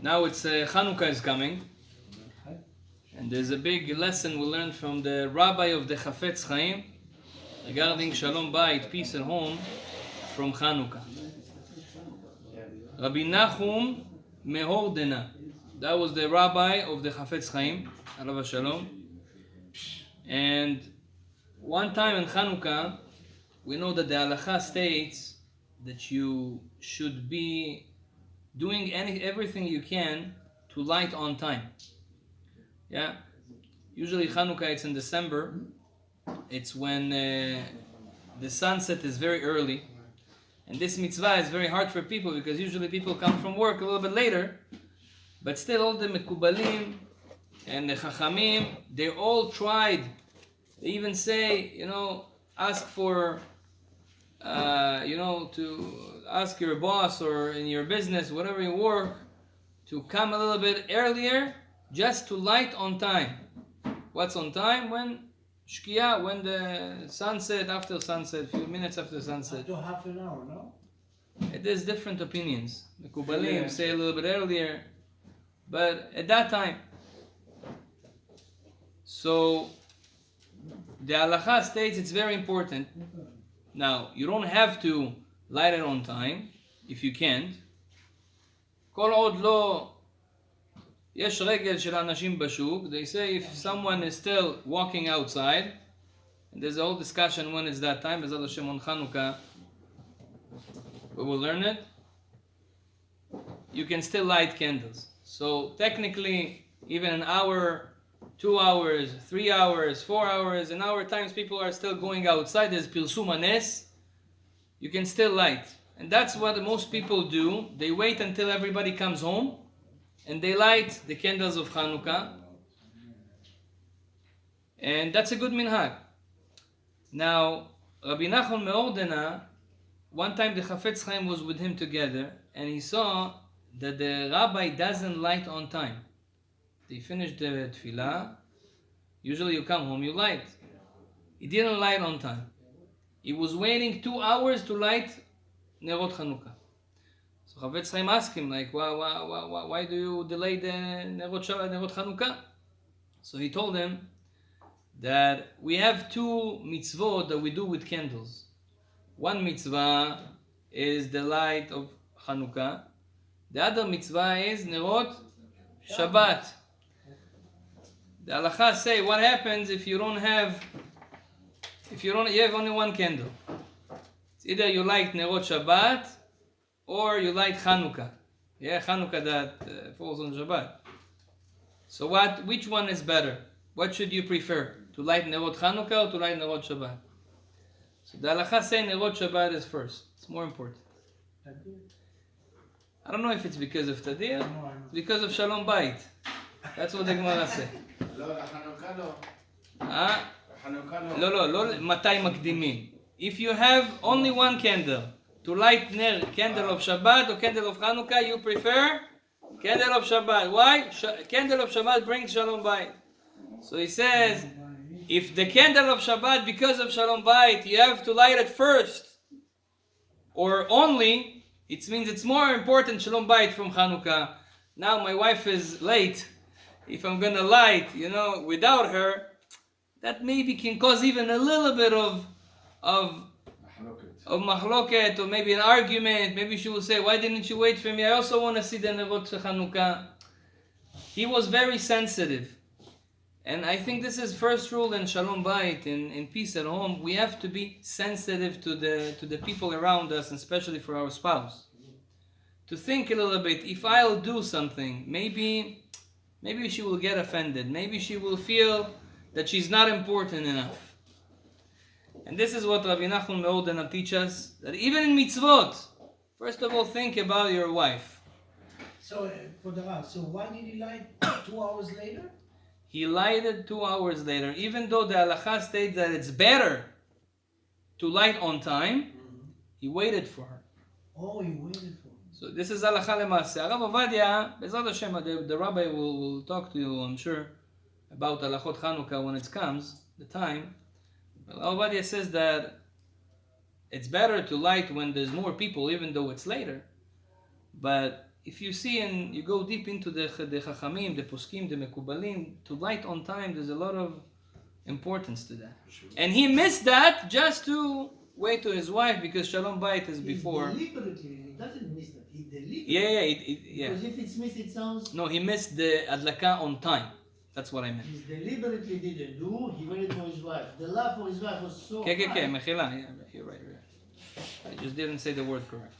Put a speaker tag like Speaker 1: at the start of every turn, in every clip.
Speaker 1: Now it's Chanukah is coming, and there's a big lesson we learned from the Rabbi of the Chafetz Chaim regarding Shalom Bayit, peace at home, from Chanukah. Rabbi Nachum Mehordena, that was the Rabbi of the Chafetz Chaim, Alav Shalom. And one time in Chanukah, we know that the halacha states that you should be doing everything you can to light on time. Yeah, usually Chanukah it's in December. It's when the sunset is very early, and this mitzvah is very hard for people because usually people come from work a little bit later. But still, all the mekubalim and the chachamim, they all tried. They even say, ask for, to ask your boss or in your business, whatever you work, to come a little bit earlier just to light on time. What's on time? When Shkia, when the sunset, after sunset, a few minutes after sunset.
Speaker 2: Up to half an hour, no?
Speaker 1: There's different opinions. The Kubalim say a little bit earlier, but at that time. So the halacha states it's very important. Now, you don't have to light it on time if you can't. כל עוד לא יש רגל של אנשים בשוק. They say if someone is still walking outside, and there's a whole discussion when it's that time, B'ezrat Hashem on Chanukah, we will learn it. You can still light candles. So technically, even an hour, 2 hours, 3 hours, 4 hours, in our times people are still going outside. There's Pirsum Hanes. You can still light. And that's what most people do. They wait until everybody comes home and they light the candles of Chanukah. And that's a good minhag. Now, Rabbi Nachum Meordena, one time the Chafetz Chaim was with him together and he saw that the rabbi doesn't light on time. They finished the tefillah. Usually you come home, you light. He didn't light on time. He was waiting 2 hours to light Nerot Chanukah. So Chafetz Chaim asked him, why do you delay the Nerot Chanukah? So he told him that we have 2 mitzvot that we do with candles. One mitzvah is the light of Chanukah. The other mitzvah is Nerot Shabbat. The halacha say what happens if you have only one candle. It's either you light Nerot Shabbat or you light Chanukah. Yeah, Chanukah that falls on Shabbat. So which one is better? What should you prefer? To light Nerot Chanukah or to light Nerot Shabbat? So the halacha say Nerot Shabbat is first. It's more important. I don't know if it's because of Tadir, it's because of Shalom Bayit. That's what the Gemara say. לא, מתי מקדימים. If you have only one candle, to light candle of Shabbat or candle of Chanukah, you prefer candle of Shabbat. Why? Candle of Shabbat brings Shalom Bayit. So he says, if the candle of Shabbat, because of Shalom Bayit, you have to light it first, or only, it means it's more important Shalom Bayit from Chanukah. Now my wife is late. If I'm gonna light, without her, that maybe can cause even a little bit of mahloket, or maybe an argument. Maybe she will say, why didn't you wait for me? I also want to see the Nerot Chanukah. He was very sensitive. And I think this is first rule in Shalom Bayit, in peace at home. We have to be sensitive to the people around us, and especially for our spouse. To think a little bit, if I'll do something, maybe she will get offended. Maybe she will feel that she's not important enough. And this is what Rabbi Nachum Meordena teaches us, that even in mitzvot, first of all, think about your wife.
Speaker 2: So, so why did he light 2 hours later?
Speaker 1: He lighted 2 hours later, even though the halacha states that it's better to light on time. He waited for her.
Speaker 2: Oh, he waited for her.
Speaker 1: So this is halacha lema'aseh. Rav Ovadia, B'ezrat Hashem, the rabbi will talk to you, I'm sure, about halachot Chanukah when it comes, the time. But Rav Ovadia says that it's better to light when there's more people, even though it's later. But if you see and you go deep into the Chachamim, the Poskim, the Mekubalim, to light on time, there's a lot of importance to that.
Speaker 3: Sure.
Speaker 1: And he missed that just to wait to his wife because Shalom Bayit is before.
Speaker 2: Deliberately, he doesn't miss that. He deliberately.
Speaker 1: Yeah.
Speaker 2: Because if it's missed, it sounds.
Speaker 1: No, he missed the Adlaka on time. That's what I meant.
Speaker 2: He deliberately didn't do. He waited for his wife. The love for his wife was so
Speaker 1: Okay,
Speaker 2: high.
Speaker 1: Mechila. Yeah, you're right. I just didn't say the word correct.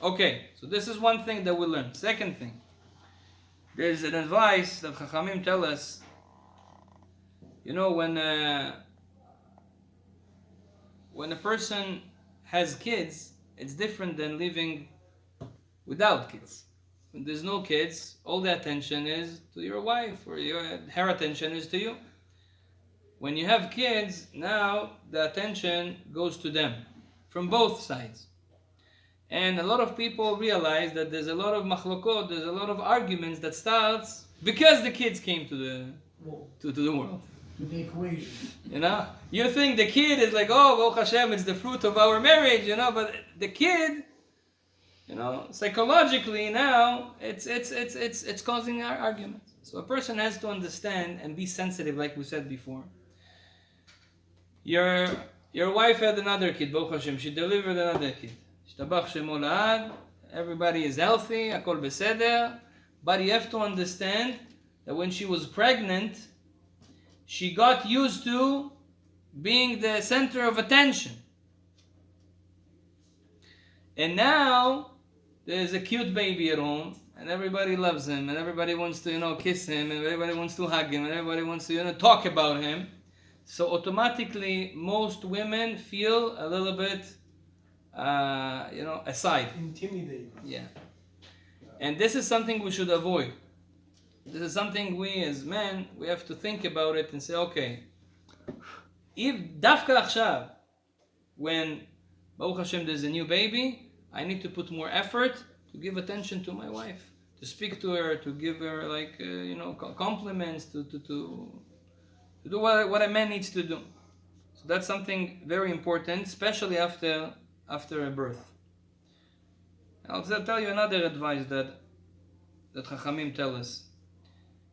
Speaker 1: Okay, so this is one thing that we learned. Second thing, there's an advice that Chachamim tell us. You know, when a person has kids, it's different than living without kids. When there's no kids, all the attention is to your wife, or her attention is to you. When you have kids, now the attention goes to them, from both sides. And a lot of people realize that there's a lot of machlokot, there's a lot of arguments that starts because the kids came to the world.
Speaker 2: To the equation.
Speaker 1: You know, you think the kid is like, oh, Baruch Hashem, it's the fruit of our marriage, you know, but the kid, you know, psychologically now, it's causing arguments. So a person has to understand and be sensitive, like we said before. Your wife had another kid, Baruch Hashem, she delivered another kid. Shtabach Shemo La'ad, everybody is healthy, Akol Beseder, but you have to understand that when she was pregnant, she got used to being the center of attention. And now, there's a cute baby at home, and everybody loves him, and everybody wants to, you know, kiss him, and everybody wants to hug him, and everybody wants to, you know, talk about him. So automatically, most women feel a little bit, you know, aside.
Speaker 3: Intimidating.
Speaker 1: Yeah. And this is something we should avoid. This is something we as men, we have to think about it and say, okay, if dafka achshav, when Baruch Hashem there's a new baby, I need to put more effort to give attention to my wife, to speak to her, to give her like, you know, compliments, to do what a man needs to do. So that's something very important, especially after a birth. I'll tell you another advice that Chachamim tell us.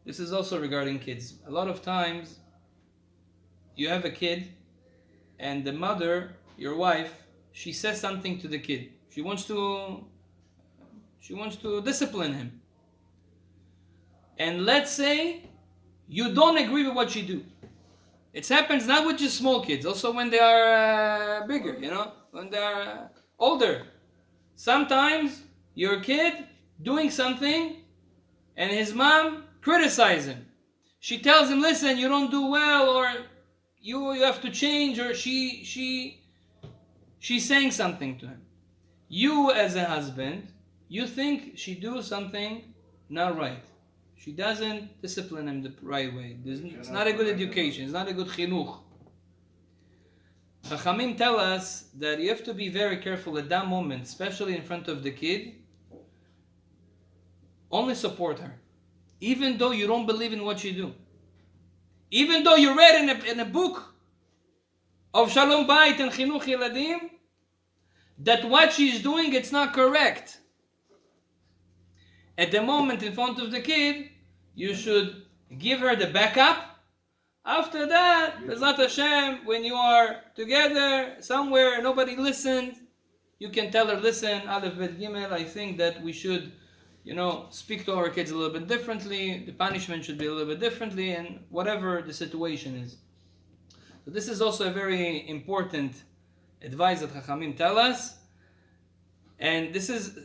Speaker 1: This is also regarding kids. A lot of times, you have a kid, and the mother, your wife, she says something to the kid. She wants to discipline him. And let's say you don't agree with what she do. It happens not with just small kids, also when they are bigger, you know, when they are older. Sometimes your kid doing something, and his mom criticize him. She tells him, listen, you don't do well, or you have to change, or she's saying something to him. You as a husband, you think she do something not right. She doesn't discipline him the right way. It's not a good education. It's not a good chinuch. Chachamim tell us that you have to be very careful at that moment, especially in front of the kid. Only support her. Even though you don't believe in what you do. Even though you read in a book of Shalom Bayit and Chinuch Yeladim that what she's doing, it's not correct. At the moment in front of the kid, you should give her the backup. After that, Bezrat Hashem, when you are together somewhere, nobody listened, you can tell her, listen, Aleph Bet Gimel, I think that we should, you know, speak to our kids a little bit differently, the punishment should be a little bit differently, and whatever the situation is. So this is also a very important advice that Chachamim tell us, and this is,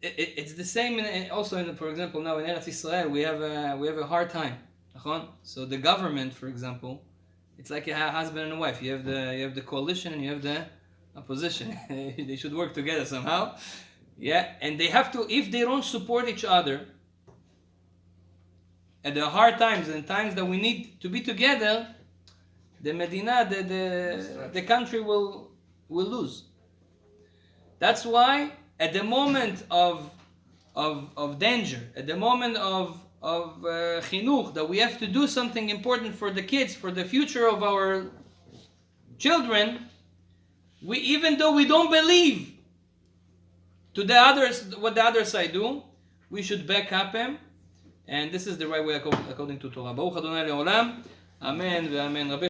Speaker 1: it's the same also for example, now in Eretz Yisrael, we have a hard time. So the government, for example, it's like a husband and a wife. You have the coalition and you have the opposition. They should work together somehow. Yeah, and they have to, if they don't support each other at the hard times and times that we need to be together, the Medina, the country will lose. That's why at the moment of danger, at the moment of chinuch, that we have to do something important for the kids, for the future of our children, even though we don't believe to the others what the other side do, we should back up him, and this is the right way according to Torah. Baruch Adonai Leolam. Amen ve'amen. Rabbi